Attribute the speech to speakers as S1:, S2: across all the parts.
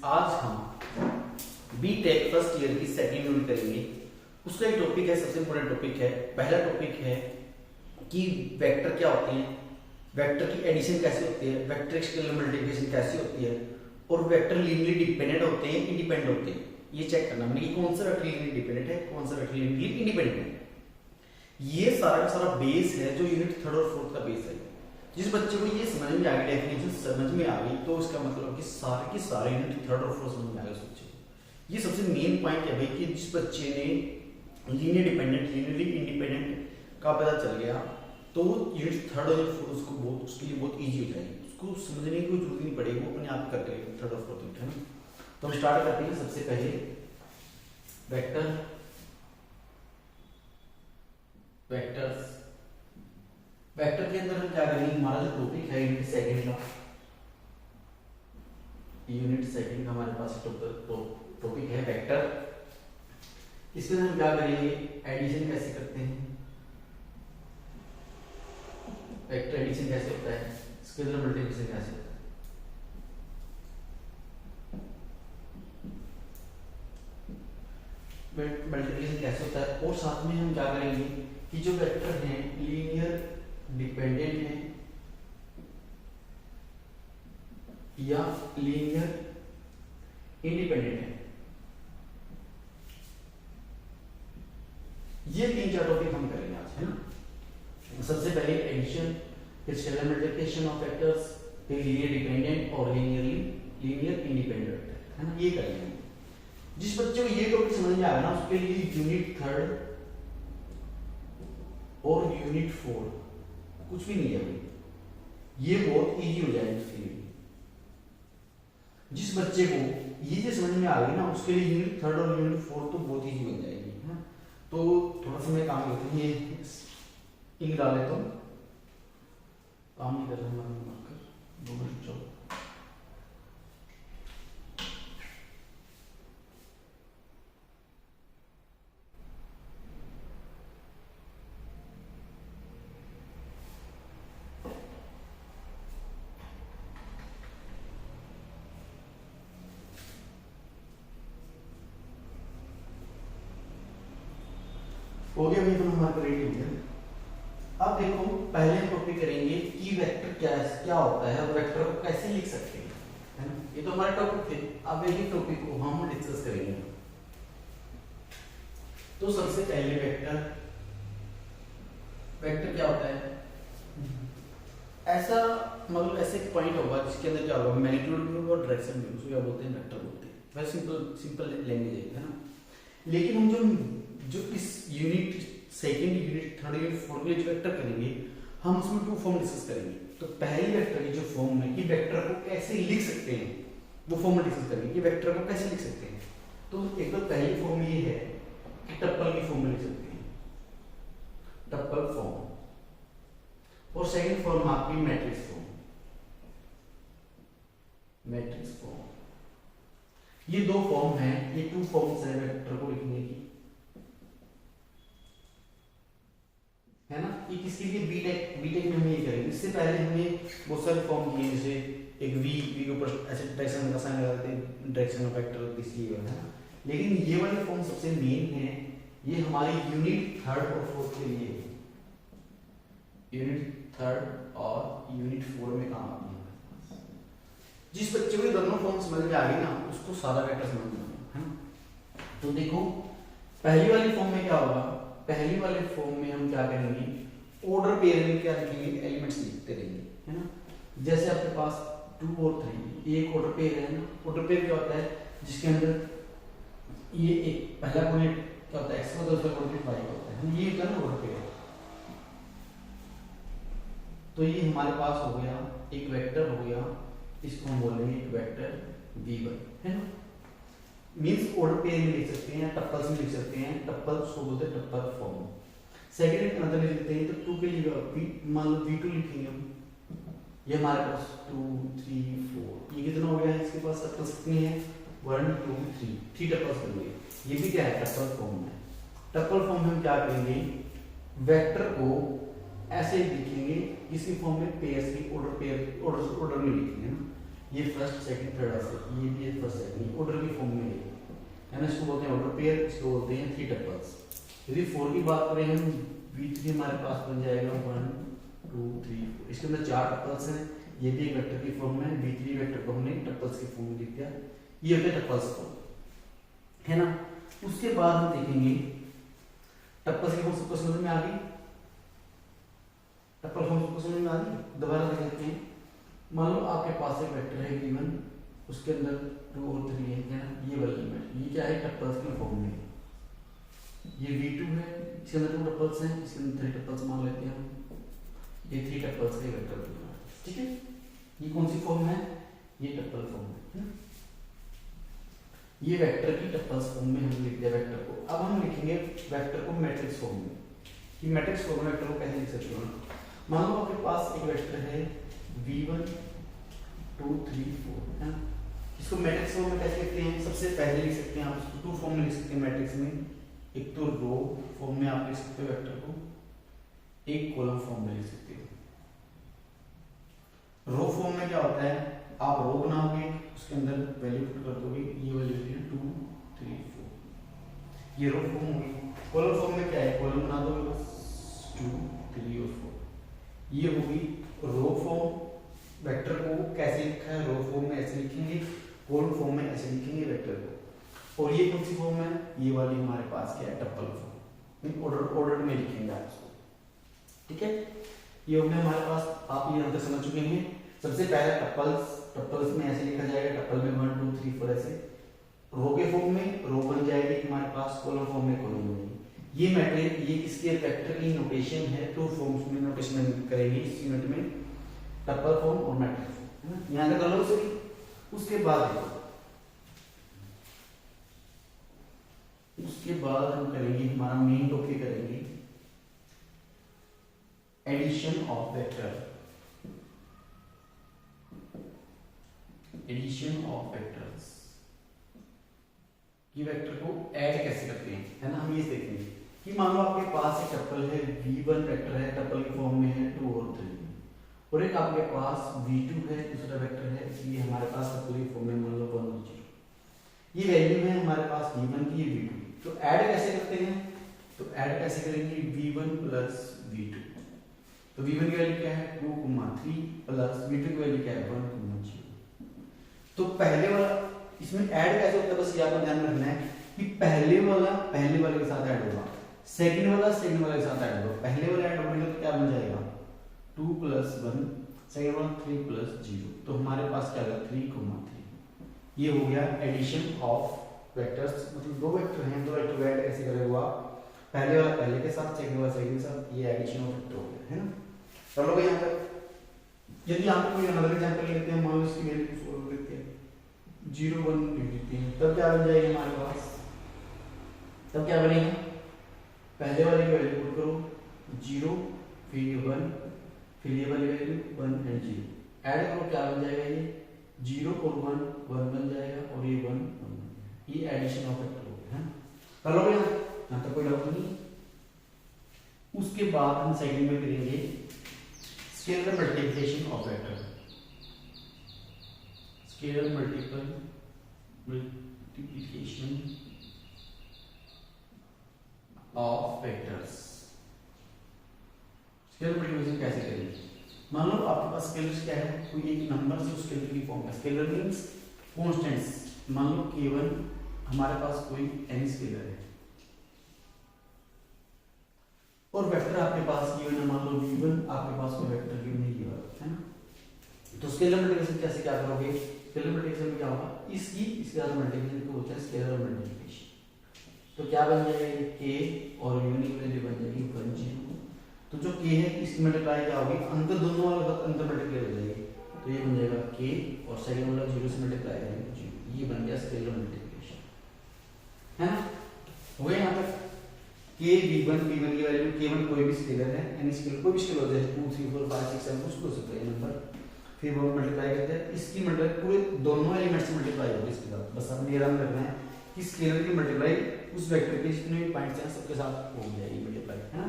S1: आज हम BTech first year की सेकेंड यूनिट करेंगे। उसका एक टॉपिक है, सबसे इम्पोर्टेंट टॉपिक है। पहला टॉपिक है कि वेक्टर क्या होते हैं, वेक्टर की एडिशन कैसे होती है, वेक्टर स्केलर मल्टीप्लिकेशन कैसे होती है, और वेक्टर लीनियरली डिपेंडेंट होते हैं, इंडिपेंडेंट होते हैं। ये चेक करना मैंने कि कौन सा वेक्टर लीनियरली डिपेंडेंट है, कौन सा वेक्टर लीनियरली इंडिपेंडेंट है। ये सारा का सारा बेस है जो यूनिट थर्ड और फोर्थ का बेस है। जिस बच्चे को ये समझ में आ गई, डेफिनेशन समझ में आ गई, तो इसका मतलब कि सारे के सारे यूनिट थर्ड और फोर्थ समझ में आ गए उस बच्चे को। ये सबसे मेन पॉइंट है भाई कि जिस बच्चे ने लीनियर डिपेंडेंट लीनियरली इंडिपेंडेंट का पता चल गया तो यूनिट थर्ड और फोर्थ उसको बहुत उसके लिए बहुत ईजी हो जाएगी। उसको समझने की कोई जरूरत नहीं पड़ेगी, वो अपने आप कर लेगा थर्ड और फोर्थ यूनिट, है ना। तो हम स्टार्ट करते हैं। सबसे पहले वेक्टर्स वेक्टर के अंदर हम क्या करेंगे, हमारा जो टॉपिक है यूनिट सेकंड का हमारे पास टॉपिक है वेक्टर। इसके अंदर हम क्या करेंगे, एडिशन कैसे करते हैं, वेक्टर एडिशन कैसे होता है, स्केलर मल्टीप्लिकेशन कैसे होता है, मल्टीप्लिकेशन कैसे होता है, और साथ में हम क्या करेंगे कि जो वेक्टर हैं लीनियर डिपेंडेंट है या लीनियर इंडिपेंडेंट है। ये तीन चार टॉपिक हम करेंगे आज, है ना। सबसे पहले एडिशन, फिर स्केलर मल्टीप्लिकेशन ऑफ वेक्टर्स, फिर लीनियर डिपेंडेंट और लीनियर इंडिपेंडेंट वेक्टर, है ना। ये करेंगे। जिस बच्चे को ये टॉपिक समझ में आ गया ना, उसके लिए यूनिट थर्ड और यूनिट फोर्थ कुछ भी नहीं है भाई, ये बहुत इजी हो जाएगा उसके लिए। जिस बच्चे को ये जो समझ में आ गई ना, उसके लिए यूनिट थर्ड और यूनिट फोर्थ तो बहुत इजी बन जाएगी, है ना। तो थोड़ा सा मैं काम करते हैं, ये इंक डाल लेता हूँ, काम नहीं कर रहा हूँ, 2 मिनट चलो। हो गया भाई, तो हमारा रेडी हो गया। अब देखो, पहले हम टॉपिक करेंगे कि वेक्टर क्या होता है और वेक्टर को कैसे लिख सकते हैं, है ना। ये तो हमारे टॉपिक थे। अब एक टॉपिक को हम डिस्कस करेंगे। तो सबसे पहले वेक्टर क्या होता है, ऐसा मतलब ऐसे एक पॉइंट होगा जिसके अंदर क्या होगा, मैग्नीट्यूड भी और डायरेक्शन भी, उसको क्या बोलते हैं, वेक्टर बोलते हैं। वैसे सिंपल लैंग्वेज है ना। लेकिन हम जो इस unit second unit third unit fourth के लिए जो वेक्टर करेंगे, हम उसमें 2 फॉर्म डिस्कस करेंगे। तो पहली वेक्टर की जो फॉर्म है कि वेक्टर को कैसे लिख सकते हैं, वो फॉर्म डिस्कस करेंगे कि वेक्टर को कैसे लिख सकते हैं। तो एक तो पहली फॉर्म ये है कि टप्पल की फॉर्म में लिख सकते हैं, टप्पल फॉर्म, और सेकंड फॉर्म आपकी मैट्रिक्स फॉर्म। ये 2 फॉर्म हैं, ये 2 फॉर्म्स हैं वेक्टर को लिखने की, है ना। ये किसके लिए, बीटेक में हम ये करेंगे। इससे पहले हमने बहुत सारे फॉर्म किए, जैसे एक वी के ऊपर ऐसे डायरेक्शन का साइन लगाते हैं, डायरेक्शन ऑफ वेक्टर इसलिए, है ना। लेकिन ये वाले फॉर्म सबसे मेन है, ये हमारी यूनिट थर्ड और फोर्थ के लिए, यूनिट थर्ड और यूनिट 4 में काम आती है। जिस बच्चे को दोनों फॉर्म समझ में आ गई ना, उसको सारा वेक्टर समझ में आ गया, है ना। तो देखो, पहली वाली फॉर्म में क्या होगा, पहली वाले फॉर्म में हम क्या करेंगे, ऑर्डर पेयर में क्या लिखेंगे, एलिमेंट्स लिखते रहेंगे, है ना। जैसे आपके पास 2 और 3 एक ऑर्डर पेयर है ना। ऑर्डर पेयर क्या होता है, जिसके अंदर ये एक पहला कोऑर्डिनेट क्या होता है, x होता है, दूसरा कोऑर्डिनेट y होता है, ये होता है ना ऑर्डर पेयर। तो ये हमारे पास हो गया एक वेक्टर हो गया, इसको हम बोलेंगे एक वेक्टर v1, है ना। मींस ऑर्डर पेयर में लिख सकते हैं, टप्पल्स में लिख सकते हैं, टप्पल्स को बोलते हैं टप्पल फॉर्म। सेकंड अनदर लिखते हैं, तो 2 के लिए मान लो v2 लिखेंगे हम, ये हमारे पास 2 3 4, ये कितना हो गया है, इसके पास टप्पल्स कितने हैं, 1 2 3 टप्पल्स बन गए। ये भी क्या है, टप्पल फॉर्म है। टप्पल फॉर्म में हम क्या करेंगे, वेक्टर को ऐसे लिखेंगे, किसी फॉर्म में पेयर्स की ऑर्डर में लिखेंगे ना। ये फर्स्ट सेकंड थर्ड ऐसे, ये भी है फर्स्ट सेकंड, ऑर्डर की फॉर्म में है ना, इसको बोलते हैं ऑर्डर पेयर, इसको बोलते हैं 3 टपल्स। यदि 4 की बात करें हम, V3 हमारे पास बन जाएगा 1 2 3 4, इसके अंदर 4 टपल्स हैं, ये भी एक वेक्टर की फॉर्म में, V3 वेक्टर को हमने टपल्स की फॉर्म में लिख दिया, ये होते हैं टपल्स फॉर्म, है ना। उसके बाद हम देखेंगे टपल्स की फॉर्म सबको समझ में आ गई, टपल फॉर्म सबको समझ में आ गई। दोबारा देख लेते हैं, मान लो आपके पास एक वेक्टर है गिवन, उसके अंदर 2 और 3 है ना, ये वाला एलिमेंट, ये क्या है, टपल्स के फॉर्म में, ये V2 है, इसके अंदर 2 टपल्स हैं, इसके अंदर 3 टपल्स मान लेते हैं हम, ये 3 टपल्स का वेक्टर बन रहा है, ठीक है। ये कौन सी फॉर्म है, ये टपल फॉर्म है ना? ये वेक्टर की टपल्स फॉर्म में हम लिख दिया वेक्टर को। अब हम लिखेंगे वेक्टर को मैट्रिक्स फॉर्म में, कि मैट्रिक्स फॉर्म में वेक्टर को कैसे लिख सकते हो। मान लो आपके पास एक वेक्टर है V1 2 3 4 है ना, इसको मैट्रिक्स फॉर्म में कैसे लिखते हैं, सबसे पहले लिख सकते हैं आप इसको 2 फॉर्म में लिख सकते हैं मैट्रिक्स में, एक तो रो फॉर्म में आप लिख सकते हो वेक्टर को, एक कॉलम फॉर्म में लिख सकते हो। रो फॉर्म में क्या होता है, आप रो बनाओगे, उसके अंदर वैल्यू पुट कर दोगे, ये वैल्यू है 2 3 4, ये रो फॉर्म होगी। कॉलम फॉर्म में क्या है, कॉलम बना दोगे बस 2 3 और 4, ये होगी रो फॉर्म। वेक्टर को कैसे लिखा है, रो फॉर्म में ऐसे लिखेंगे, कॉलम फॉर्म में ऐसे लिखेंगे वेक्टर को। और ये कौन सी फॉर्म है, ये वाली हमारे पास क्या है, टपल फॉर्म, ऑर्डर में लिखेंगे आप इसको, ठीक है। ये हो गया हमारे पास, आप ये अंतर समझ चुके हैं। सबसे पहले टपल्स में ऐसे लिखा जाएगा, टपल में 1 2 3 4 ऐसे, रो के फॉर्म में रो बन जाएगी हमारे पास, कॉलम फॉर्म में कॉलम बनेगी। ये मैट्रिक्स, ये किसके वेक्टर की नोटेशन है, 2 फॉर्म्स में नोटेशन करेंगे इस यूनिट में, टपल फॉर्म और मैट्रिक्स फॉर्म, है ना। यहां तक अलग से, उसके बाद हम करेंगे, हमारा मेन टॉपिक करेंगे addition of vector, addition of vectors, कि वेक्टर को ऐड कैसे करते हैं, है ना। हम ये देखेंगे कि मान लो आपके पास एक टपल है, V1 वेक्टर है, टपल की फॉर्म में है 2 और 3, और एक आपके पास V2 है, दूसरा वेक्टर है, ये हमारे पास टपल की फॉर्म में मान लो 1 और 0, ये वैल्यू है हमारे पास V1 की, ये V2, तो ऐड कैसे करते हैं, तो ऐड कैसे करेंगे, V1 प्लस V2, तो V1 की वैल्यू क्या है 2 3 प्लस V2 की वैल्यू क्या है 1 0। तो पहले वाला इसमें ऐड कैसे होता है, बस ये आपको ध्यान में रखना है कि पहले वाले के साथ ऐड होगा, सेकंड वाला के साथ ऐड होगा। पहले वाला ऐड होने तो क्या बन जाएगा 2 प्लस 1, सेकंड वाला 3 प्लस 0, तो हमारे पास क्या होगा 3 3। ये हो गया एडिशन ऑफ वेक्टर्स, मतलब 2 वेक्टर हैं, 2 वेक्टर ऐड कैसे करेगा, पहले वाला पहले के साथ, सेकंड वाला सेकंड के साथ, ये एडिशन ऑफ वेक्टर हो गया, है ना। चलो यहां तक। यदि यहाँ पे कोई अनदर एग्जांपल लेते हैं, मान लो इसकी वैल्यू सॉल्व करते हैं 0 1 लिख देते हैं, तब क्या बन जाएगा हमारे पास, तब क्या बनेगा, पहले वाले की वैल्यू पुट करो 0 फिर 1, फिर ये वाली वैल्यू 1 एंड 0, ऐड करो क्या बन जाएगा, ये 0 और 1 1 बन जाएगा, और ये 1 1, ये एडिशन ऑफ वेक्टर हो गया, है। कर लो यहाँ तक कोई डाउट नहीं। उसके बाद हम सेकंड में करेंगे scalar multiplication of vector, scalar multiplication of vectors. Scalar multiplication कैसे करेंगे, मान लो आपके पास स्केलर क्या है, कोई एक नंबर से स्केलर की फॉर्म है, स्केलर मींस कांस्टेंट्स, मान लो k1 हमारे पास कोई n स्केलर है, और वेक्टर आपके पास गिवन है, मान लो v1 आपके पास कोई वेक्टर गिवन है ना। तो स्केलर मल्टीप्लिकेशन कैसे क्या करोगे, स्केलर मल्टीप्लिकेशन में क्या होगा, इसकी इसके साथ मल्टीप्लिकेशन को बोलते हैं स्केलर मल्टीप्लिकेशन। तो क्या बन जाएगा k और v1 की वैल्यू बन जाएगी 1 0, तो जो k है इसकी मल्टीप्लाई क्या होगी, अंदर दोनों वाले साथ अंदर मल्टीप्लाई हो जाएगी, तो ये बन जाएगा k और सेकंड वाला 0 से मल्टीप्लाई करेंगे 0, ये बन गया स्केलर मल्टीप्लिकेशन, है ना। हो गया यहाँ तक। k v1 की वैल्यू, k1 कोई भी स्केलर है, यानी स्केलर कोई भी स्केलर हो जाए 2 3 4 5 6 7 कुछ हो सकता है नंबर, फिर वो मल्टीप्लाई करते हैं, इसकी मल्टीप्लाई पूरे दोनों एलिमेंट से मल्टीप्लाई होगी इसके साथ, बस हमें ये रन करना है कि स्केलर की मल्टीप्लाई उस वेक्टर के जितने भी पॉइंट्स हैं सबके साथ हो जाएगी मल्टीप्लाई, है ना।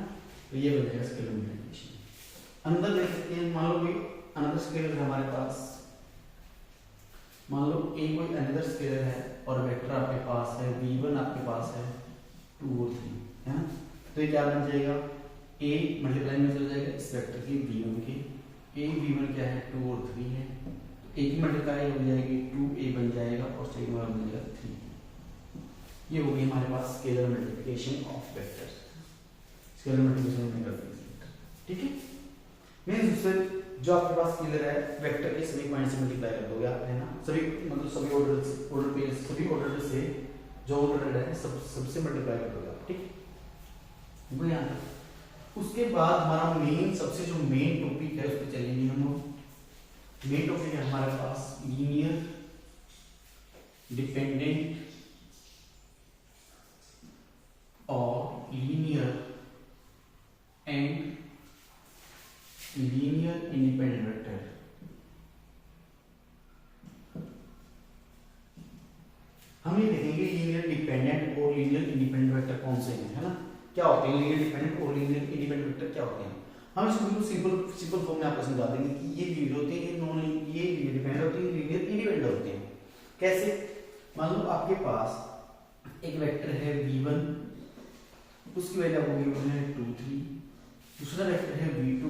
S1: तो ये बन जाएगा स्केलर मल्टीप्लिकेशन। अंदर देख सकते हैं, मान लो कोई अनदर स्केलर है हमारे पास, मान लो a कोई अनदर स्केलर है और वेक्टर आपके पास है v1 आपके पास है 2 और 3 है ना, तो ये क्या बन जाएगा a मल्टीप्लाई में चल जाएगा इस वेक्टर के v1 के, a v1 क्या है 2 और 3 है, तो a की मल्टीप्लाई हो जाएगी 2a बन जाएगा और सेकंड वाला बन जाएगा 3। ये हो गई हमारे पास scalar multiplication of vectors, scalar multiplication में करते हैं, ठीक है। मींस उससे जो आपके पास स्केलर है वेक्टर के सभी पॉइंट से मल्टीप्लाई कर दोगे आप, है ना, सभी मतलब सभी ऑर्डर पे सभी ऑर्डर से जो ऑर्डर है सबसे मल्टीप्लाई कर दोगे आप, ठीक है। वो यहाँ तक उसके बाद हमारा मेन सबसे जो मेन टॉपिक है उस पर चलेंगे हम लोग। मेन टॉपिक है हमारे पास लीनियर डिपेंडेंट और linear and linear independent vector. हम ये देखेंगे लीनियर डिपेंडेंट और लीनियर इंडिपेंडेंट वेक्टर कौन से हैं, है ना, क्या होते हैं लीनियर डिपेंडेंट और लीनियर इंडिपेंडेंट वेक्टर क्या होते हैं। हम इसको बिल्कुल सिंपल फॉर्म में आपको समझा देंगे कि ये लीनियर होते हैं, ये लीनियर डिपेंडेंट होते हैं, लीनियर इंडिपेंडेंट होते हैं। कैसे, मान लो आपके पास एक वेक्टर है v1, उसकी वैल्यू आपको गिवन है 2 3, दूसरा वेक्टर है v2,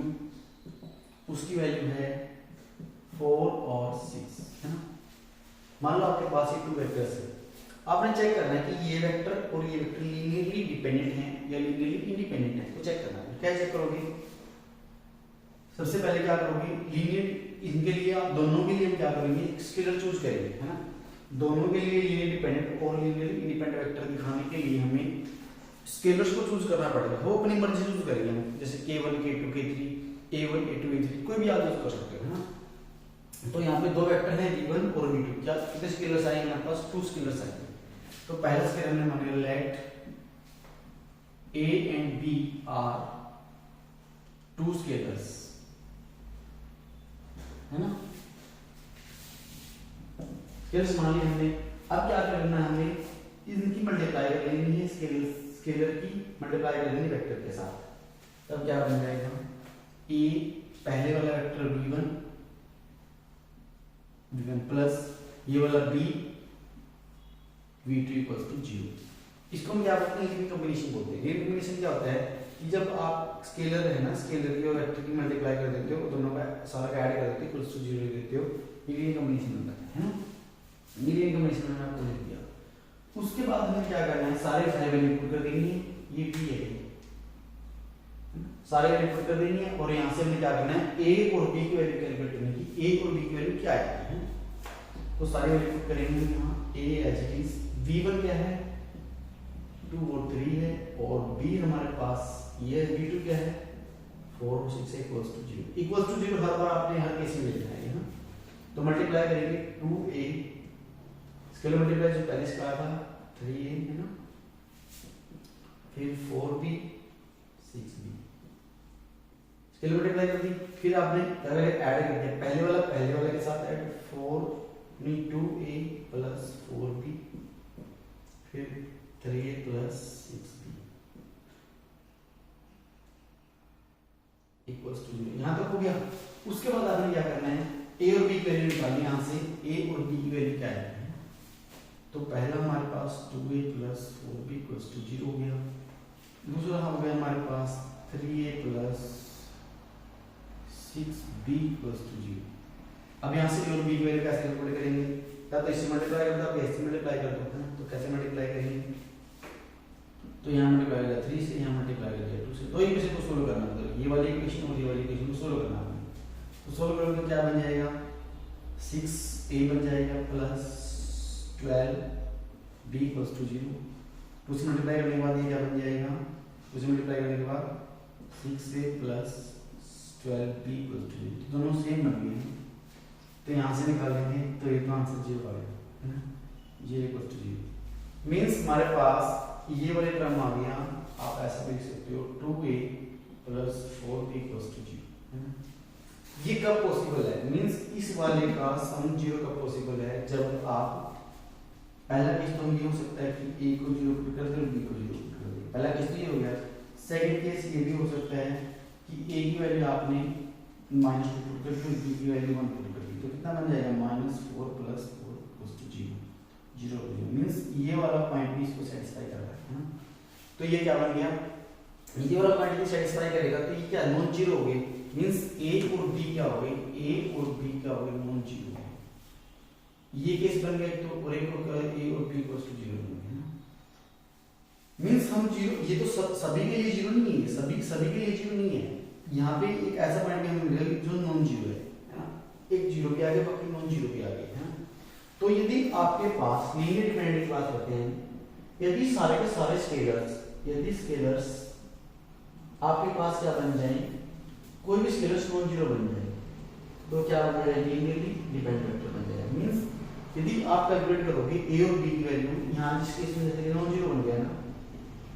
S1: उसकी वैल्यू है 4 और 6, है ना। मान लो आपके पास ये 2 वेक्टर्स है, आपने चेक करना है कि ये वेक्टर और ये वेक्टर लीनियरली डिपेंडेंट हैं या लीनियरली इंडिपेंडेंट हैं, तो चेक करना है। क्या चेक करोगे, सबसे पहले क्या करोगे, लीनियर, इनके लिए आप दोनों के लिए हम क्या करेंगे स्केलर चूज करेंगे, है ना। दोनों के लिए लीनियर डिपेंडेंट और लीनियर इंडिपेंडेंट वेक्टर दिखाने के लिए हमें स्केलर्स को चूज करना पड़ेगा, वो अपनी मर्जी से चूज करेंगे हम, जैसे k1 k2 k3 a1 a2 a3 कोई भी आप यूज कर सकते हो, है ना। तो यहाँ पे दो वेक्टर हैं v1 और v2, क्या कितने स्केलर्स आएंगे हमारे पास 2 स्केलर्स आएंगे। तो पहला स्केलर में मानेगा let a and b are 2 scalars, है ना, स्केलर्स मान लिए हमने। अब क्या करना है, हमें इनकी मल्टीप्लाई कर लेनी है, स्केलर की मल्टीप्लाई कर लेनी वेक्टर के साथ, तब क्या बन जाएगा a पहले वाला वेक्टर v1 प्लस ये वाला b v2 इक्वल्स टू 0। इसको हम क्या बोलते हैं, लीनियर कॉम्बिनेशन बोलते हैं। लीनियर कॉम्बिनेशन क्या होता है कि जब आप स्केलर है ना, स्केलर की और वेक्टर की मल्टीप्लाई कर देते हो, दोनों का सारा का ऐड कर देते हो इक्वल्स टू 0 देते हो, ये लीनियर कॉम्बिनेशन बनता है ना। लीनियर कॉम्बिनेशन मैंने आपको लिख दिया। उसके बाद हमें क्या करना है, सारे वैल्यू पुट कर देनी है, ये p है, सारे वैल्यू पुट कर देनी है और यहां से हमें क्या करना है a और b की वैल्यू कैलकुलेट करनी है कि a और b की वैल्यू क्या आएगी, है। तो सारे वैल्यू पुट करेंगे यहां a as it is, v1 क्या है 2 और 3 है, और b हमारे पास ये v2 क्या है 4 और 6 इक्वल्स टू 0। इक्वल्स टू 0 हर बार आपने हर केस में लिखना है ना। तो मल्टीप्लाई करेंगे 2a, स्केलर मल्टीप्लाई जो पहले से कहा था 3a, है ना, फिर 4b 6b, स्केलर मल्टीप्लाई कर दी। फिर आपने ऐड कर दिया, पहले वाला के साथ ऐड 2a प्लस 4b, फिर 3a plus 6b equals to 0। यहां तक हो गया। उसके बाद आपने क्या करना है, a और b की वैल्यू निकालनी, यहां से a और b की वैल्यू क्या है। तो पहला हमारे पास 2a plus 4b equals to 0 हो गया। दूसरा हो गया हमारे पास 3a plus 6b equals to 0। अब यहाँ से a और b की वैल्यू कैसे कैलकुलेट करेंगे, या तो इससे मल्टीप्लाई कर दो या इससे मल्टीप्लाई कर दो, है ना। तो कैसे मल्टीप्लाई करेंगे, तो यहाँ मल्टीप्लाई कर दिया 3 से, यहाँ मल्टीप्लाई कर दिया 2 से, तो इक्वेशन को सोल्व करना है, ये वाली इक्वेशन और ये वाली इक्वेशन को सोल्व करना है। तो सोल्व करोगे तो क्या बन जाएगा 6a बन जाएगा प्लस 12b इक्वल्स टू 0। 2 से मल्टीप्लाई करने के बाद ये क्या बन जाएगा, 2 से मल्टीप्लाई करने के बाद 6a plus 12b equals to 0, दोनों सेम बन गए हैं। तो यहाँ से निकालेंगे तो ये तो आंसर 0 आ गया, है ना, 0 इक्वल्स टू 0। मीन्स हमारे पास ये वाले टर्म आ गया, आप ऐसा भी लिख सकते हो 2a plus 4b equals to 0, है ना। ये कब पॉसिबल है, मीन्स इस वाले का सम 0 कब पॉसिबल है, जब आप पहला केस तो ये हो सकता है कि a को 0 पुट कर दे और b को 0 पुट कर दे, पहला केस तो ये हो गया। सेकंड केस ये भी हो सकता है कि a की वैल्यू आपने -2 पुट कर दी, b की वैल्यू 1 पुट कर दी, तो कितना बन जाएगा -4 प्लस 4 ये वाला पॉइंट भी इसको सेटिस्फाई कर रहा है ना। तो ये क्या बन गया, ये वाला पॉइंट भी सेटिस्फाई करेगा तो ये क्या नॉन जीरो हो गए, मींस ए और बी क्या हो गए, ए और बी क्या हो गए नॉन जीरो। ये केस बन गया तो और एक को ए और बी इक्वल टू जीरो बन गया ना। मींस हम जीरो, ये तो सभी के लिए जीरो नहीं है, सभी के लिए जीरो नहीं है। यहाँ पे एक ऐसा पॉइंट हमें मिलेगा जो नॉन जीरो है ना, एक जीरो के आगे बाकी नॉन जीरो के आगे है ना। तो यदि आपके पास लीनियर डिपेंडेंट की बात करते हैं, यदि सारे के सारे स्केलर्स, यदि स्केलर्स आपके पास क्या बन जाए, कोई भी स्केलर्स नॉन जीरो बन जाए तो क्या बन जाएगा, लीनियरली डिपेंडेंट वेक्टर बन जाएगा। मींस यदि आप कैलकुलेट करोगे ए और बी की वैल्यू, यहाँ जिस केस में जैसे नॉन जीरो बन गया ना,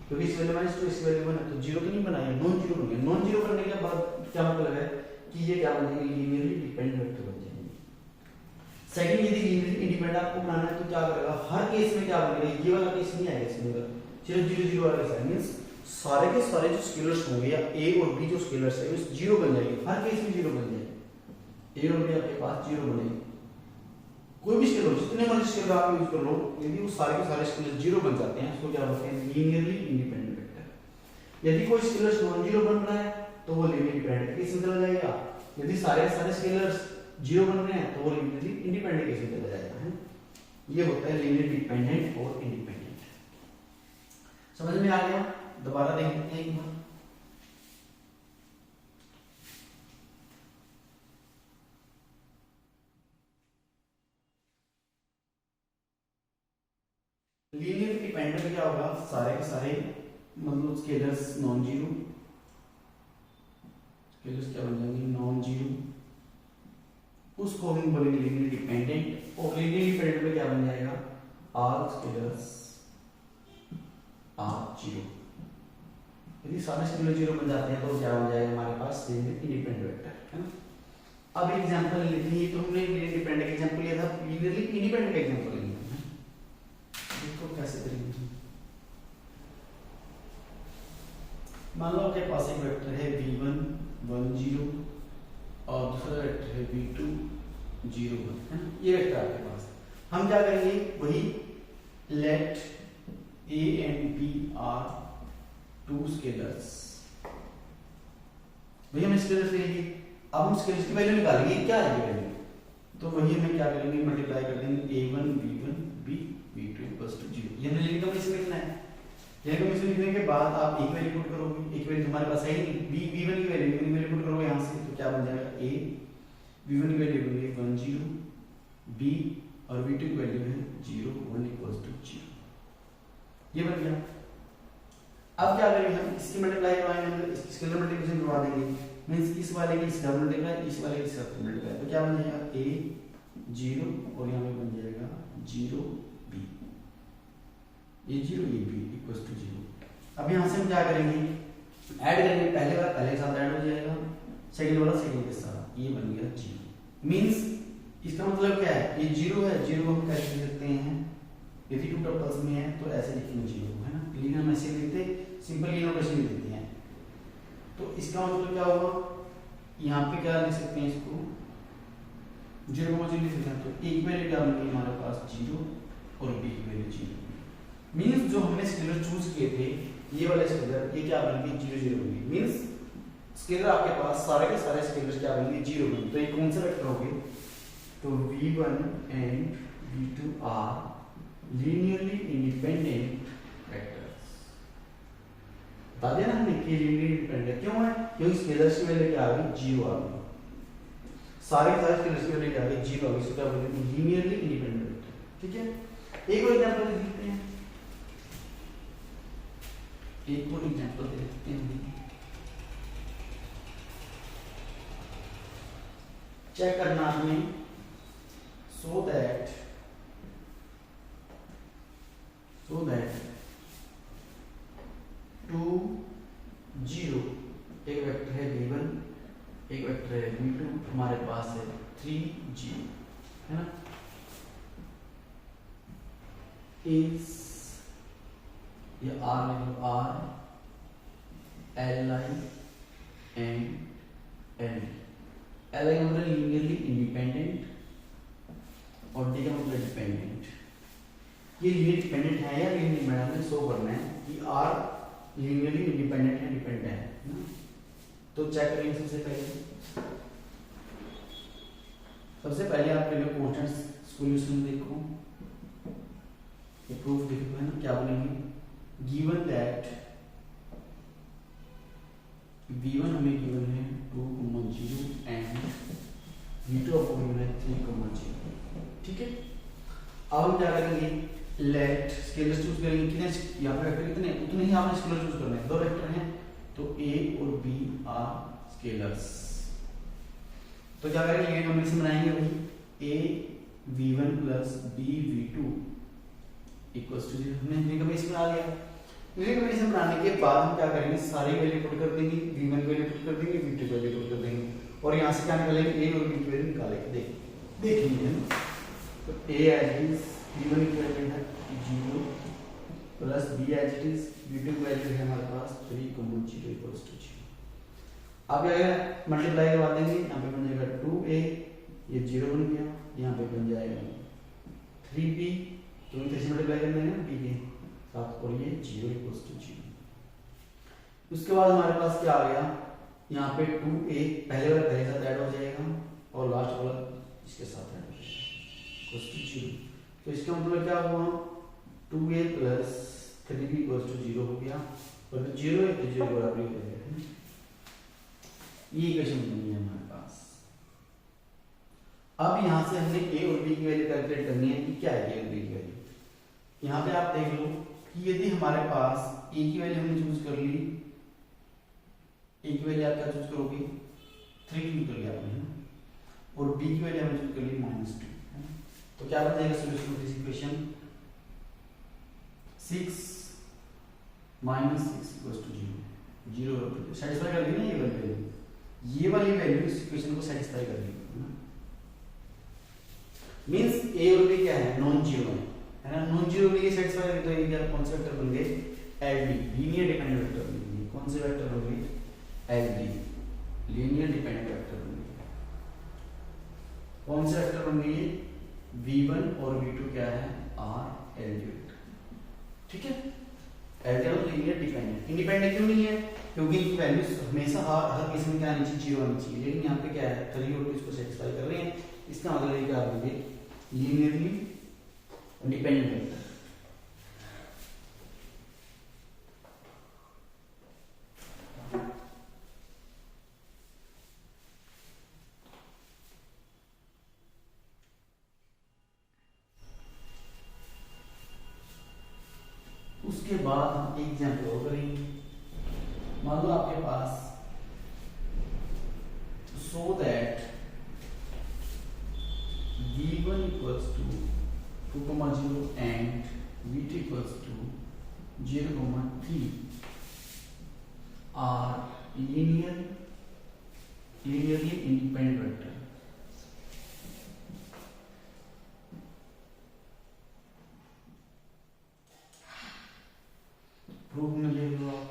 S1: क्योंकि इस वैल्यू माइनस टू इस वैल्यू बना तो जीरो तो नहीं बना, है नॉन जीरो बन गया। नॉन जीरो करने के बाद क्या मतलब है कि ये क्या बन जाएंगे, लीनियरली डिपेंडेंट वेक्टर बन जाएंगे। सेकंड, यदि लीनियरली इंडिपेंडेंट आपको बनाना है तो क्या करेगा, हर केस में क्या बनेगा, ये वाला केस नहीं आएगा इसमें, सिर्फ जीरो जीरो वाला केस है। मींस सारे के सारे जो स्केलर्स होंगे या ए और बी जो स्केलर्स है वो जीरो बन जाएंगे, हर केस में जीरो बन जाएंगे। ए और बी आपके पास जीरो बनेंगे, कोई भी स्केलर जितने मर्जी स्केलर आप यूज कर लो, यदि वो सारे के सारे स्केलर जीरो बन जाते हैं उसको क्या बोलते हैं, लीनियरली इंडिपेंडेंट वेक्टर। यदि कोई स्केलर नॉन जीरो बन रहा है तो वो लीनियरली डिपेंडेंट केस में चला जाएगा, यदि सारे के सारे स्केलर्स जीरो बन रहे हैं तो वो लीनियरली इंडिपेंडेंट केस में चला जाएगा है। ये होता है लीनियर डिपेंडेंट और इंडिपेंडेंट। समझ में आ गया, दोबारा देख लेते हैं एक बार। लीनियर डिपेंडेंट क्या होगा, सारे के सारे मतलब स्केलर्स नॉन जीरो, स्केलर्स क्या बन जाएंगे नॉन जीरो, उसको हम बोलेंगे लीनियर डिपेंडेंट। और लीनियर डिपेंडेंट में क्या बन जाएगा, ऑल स्केलर्स आर जीरो। यदि सारे स्केलर जीरो बन जाते हैं तो क्या बन जाएगा हमारे पास लीनियर इंडिपेंडेंट वेक्टर है ना। अब एग्जांपल लेते हैं, ये तो हमने लीनियर डिपेंडेंट का एग्जांपल लिया था, लीनियरली इंडिपेंडेंट का एग्जांपल लेंगे। इसको कैसे करेंगे, मान लो आपके पास एक वेक्टर है v1 1 0 और दूसरा वेक्टर है v2 0 1 है ना, ये वेक्टर आपके पास। हम क्या करेंगे, वही late a and b are two scalars, वही हम स्केलर्स लेंगे। अब हम स्केलर्स की वैल्यू निकालेंगे, क्या है ये वैल्यू, तो वही हम क्या करेंगे, मल्टीप्लाई कर देंगे a1 v1 b v2 equals to 0। ये हमने लिखा, इसमें लिखना है। ये कमीशन लिखने के बाद आप एक वैल्यू पुट करोगे, एक वैल्यू तुम्हारे पास है ही नहीं, v1 की वैल्यू पुट करोगे यहां से, तो क्या बन जाएगा a v1 की वैल्यू होगी 1 0, b और v2 की वैल्यू है 0 1 इक्वल्स टू 0। ये बन गया। अब क्या करेंगे, हम इसकी मल्टीप्लाई करवाएंगे, हम स्केलर मल्टीप्लिकेशन करवा देंगे। मींस इस वाले की इसका मल्टीप्लाई, इस वाले की इसका मल्टीप्लाई, तो क्या बन जाएगा a 0 और यहां पे बन जाएगा 0 b, ये 0 ये b इक्वल्स टू 0। अब यहां से हम क्या करेंगे, ऐड करेंगे, पहले वाला पहले के साथ ऐड हो जाएगा, सेकंड वाला सेकंड के साथ, ये बन गया 0। मींस इसका मतलब क्या है, ये 0 है, 0 हम कैसे लिख सकते हैं, यदि टू टर्म्स में है तो ऐसे लिखेंगे 0 है ना, लीनियर हम ऐसे लिखते, सिंपल लीनियर नोटेशन लिख देते हैं। तो इसका मतलब क्या होगा, यहां पे क्या लिख सकते हैं, इसको 0 को 0 लिख सकते हैं, तो a की वैल्यू क्या बनेगी हमारे पास 0 और b की वैल्यू 0। मींस जो हमने स्केलर चूज किए थे, ये वाले स्केलर, ये क्या बनेंगे 0 0 बनेंगे। मींस स्केलर आपके पास सारे के सारे स्केलर क्या बनेंगे 0 बनेंगे। तो ये कौन से वेक्टर होंगे, तो v1 and v2 are linearly independent vectors. बता दिया ना हमने कि लीनियरली इंडिपेंडेंट क्यों है, क्योंकि स्केलर्स की वैल्यू क्या आ गई 0 आ गई, सारे स्केलर्स की वैल्यू क्या आ गई 0 आ गई, सो क्या बोलेंगे लीनियरली इंडिपेंडेंट वेक्टर। ठीक है, एक और एग्जांपल देखते हैं, एक और एग्जांपल देखते हैं, चेक करना आपने, सो दैट 2 0 एक वेक्टर है v1, एक वेक्टर है v2, हमारे पास है 3 0 है ना, इज ये r में r li and l, li का मतलब लीनियरली इंडिपेंडेंट और d का मतलब डिपेंडेंट। ये लीनियर डिपेंडेंट है या लीनियर इंडिपेंडेंट शो करना है कि आर लीनियरली इंडिपेंडेंट है डिपेंडेंट है ना। तो चेक करेंगे सबसे पहले आप पहले क्वेश्चंस सॉल्यूशन देखो, ये प्रूफ देखो है ना। क्या बोलेंगे, गिवन दैट v1 हमें गिवन है 2,0 एंड v2 आपको गिवन है 3,0। ठीक है, अब हम क्या करेंगे, लेट स्केलर्स चूज करेंगे। कितने यहाँ पे वेक्टर कितने, उतने ही आपने स्केलर चूज करने हैं। दो वेक्टर हैं तो a और b आर स्केलर्स। तो क्या करेंगे, लीनियर कॉम्बिनेशन बनाएंगे वही a v1 plus b v2 equals to 0। हमने लीनियर कॉम्बिनेशन बना लिया। लीनियर कॉम्बिनेशन बनाने के बाद हम क्या करेंगे, सारी वैल्यू पुट कर देंगे, v1 की वैल्यू पुट कर देंगे, v2 की वैल्यू पुट कर देंगे और यहाँ से क्या निकालेंगे, a और b की वैल्यू निकालेंगे। देख लीजिए तो a एज इज v1 की वैल्यू है 0 plus b as it is v2 की वैल्यू है हमारे पास 3,0 इक्वल्स टू 0। अब क्या मल्टीप्लाई करवा देंगे, यहाँ पे बन जाएगा 2a, ये 0 बन गया, यहाँ पे बन जाएगा 3b, तो इसे मल्टीप्लाई कर देंगे b के साथ और ये 0 इक्वल्स टू 0। उसके बाद हमारे पास क्या आ गया, यहाँ पे 2a पहले वाला पहले साथ ऐड हो जाएगा और लास्ट वाला इसके साथ ऐड हो जाएगा इक्वल्स टू 0। तो इसका मतलब क्या हुआ, 2a plus 3b equals to 0 हो गया और 0 है तो 0 बराबर हो जाएगा। ये इक्वेशन बनी है हमारे पास। अब यहाँ से हमने a और b की वैल्यू कैलकुलेट करनी है कि क्या है a और b की वैल्यू। यहाँ पे आप देख लो कि यदि हमारे पास a की वैल्यू हमने चूज कर ली, a की वैल्यू आप क्या चूज करोगे, 3 चूज कर लिया आपने और b की वैल्यू हमने चूज कर ली -2। तो क्या बन जाएगा solution of this equation, 6 -6 equals to 0। 0 satisfy कर दी ना ये वाली वैल्यू इस इक्वेशन को सेटिस्फाई कर दी। मींस a और b क्या है, नॉन जीरो है ना। नॉन जीरो के लिए सेटिस्फाई करें तो ये क्या कौन से वेक्टर बन गए, LD लीनियर डिपेंडेंट वेक्टर बन गए। कौन से वेक्टर बन गए, LD लीनियर डिपेंडेंट वेक्टर बन गए। कौन से वेक्टर बन गए, v1 और v2 क्या है, R LD वेक्टर। ठीक है, LD और लीनियर डिपेंडेंट। इंडिपेंडेंट क्यों नहीं है, क्योंकि इनकी वैल्यूज हमेशा हर केस में क्या आनी चाहिए, 0 आनी चाहिए। लेकिन यहाँ पे क्या है, 3 और 2 इसको सेटिस्फाई कर रहे हैं। इसका मतलब ये क्या आ गया, लीनियरली इंडिपेंडेंट वेक्टर। उसके बाद हम एक एग्जांपल और करेंगे। मान लो आपके पास so that v1 equals to 2,0 and v2 equals to 0,3 are linearly independent vector। Proof में ले लो आप।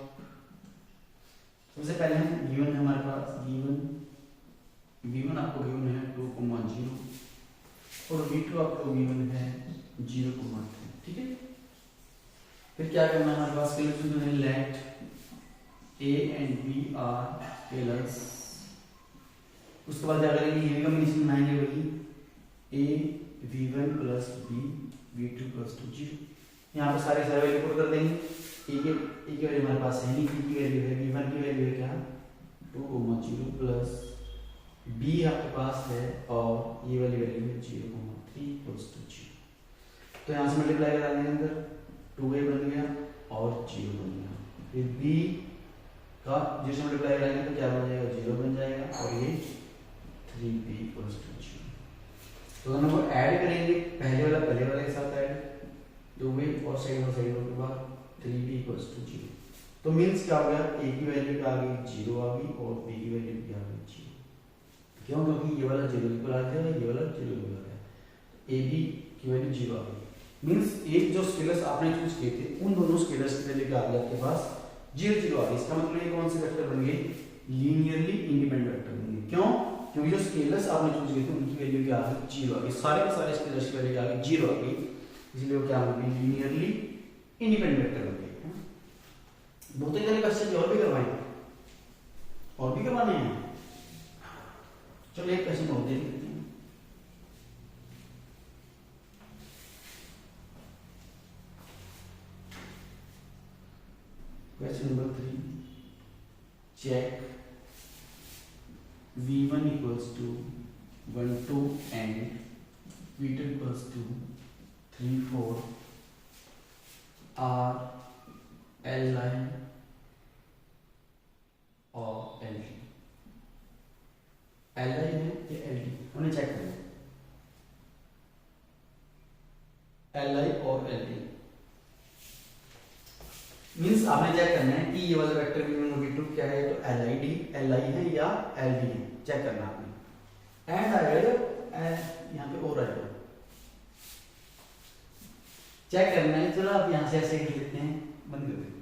S1: सबसे पहले हम गिवन है हमारे पास, v1 आपको गिवन है 2,0 और v2 आपको गिवन है 0,3। ठीक है, फिर क्या करना है हमारे पास, scalars let a and b are scalars. उसके बाद क्या करेंगे, लीनियर कॉम्बिनेशन बनाएंगे वही a v1 plus b v2 plus 0। यहाँ पे सारे वैल्यू पुट कर देंगे। a की वैल्यू हमारे पास है नहीं, b की वैल्यू है, v1 की वैल्यू है क्या 2,0 प्लस b आपके पास है और ये वाली वैल्यू है 0,3 इक्वल्स टू 0। तो यहाँ से मल्टीप्लाई करा देंगे, अंदर 2a बन गया और 0 बन गया। फिर b का 0 से मल्टीप्लाई कराएंगे तो क्या बन जाएगा, 0 बन जाएगा और ये 3b इक्वल्स टू 0। तो दोनों को ऐड करेंगे, पहले वाला पहले वाले के साथ ऐड, 2a और साइड के बाद 3b इक्वल्स टू 0। तो मींस क्या हो गया, a की वैल्यू क्या आ गई 0 आ गई और b की वैल्यू क्या आ गई 0। क्यों, क्योंकि ये वाला 0 इक्वल आ गया, ये वाला 0 इक्वल आ गया, a b की वैल्यू 0 आ गई। मींस एक जो स्केलर्स आपने चूज किए थे उन दोनों स्केलर्स की वैल्यू क्या आ गई आपके पास 0 0 आ गई। इसका मतलब ये कौन से वेक्टर बन गए, लीनियरली इंडिपेंडेंट वेक्टर बन गए। क्यों, क्योंकि जो स्केलर्स आपने चूज किए थे उनकी वैल्यू क्या आ गई 0 आ गई। सारे के सारे स्केलर्स की वैल्यू क्या आ गई 0 आ गई। इसलिए वो क्या होंगे, लीनियरली इंडिपेंडेंट वेक्टर होंगे। दो तीन तरह क्वेश्चन और भी करवाएंगे, और भी करवाने हैं। चलो एक क्वेश्चन और दे देते हैं। Question number 3, check v1 equals to 1 2 and v2 equals to 3 4 are Li और Ld। Li है या Ld, उन्हें चेक करना है। Li और Ld मीन्स आपने चेक करना है कि ये वाला वेक्टर v1 और v2 क्या है, तो Li है या Ld है, चेक करना आपने। एंड आएगा यहाँ पे और आएगा, चेक करना है। चलो आप यहाँ से ऐसे लिख लेते हैं, बंद कर देते हैं।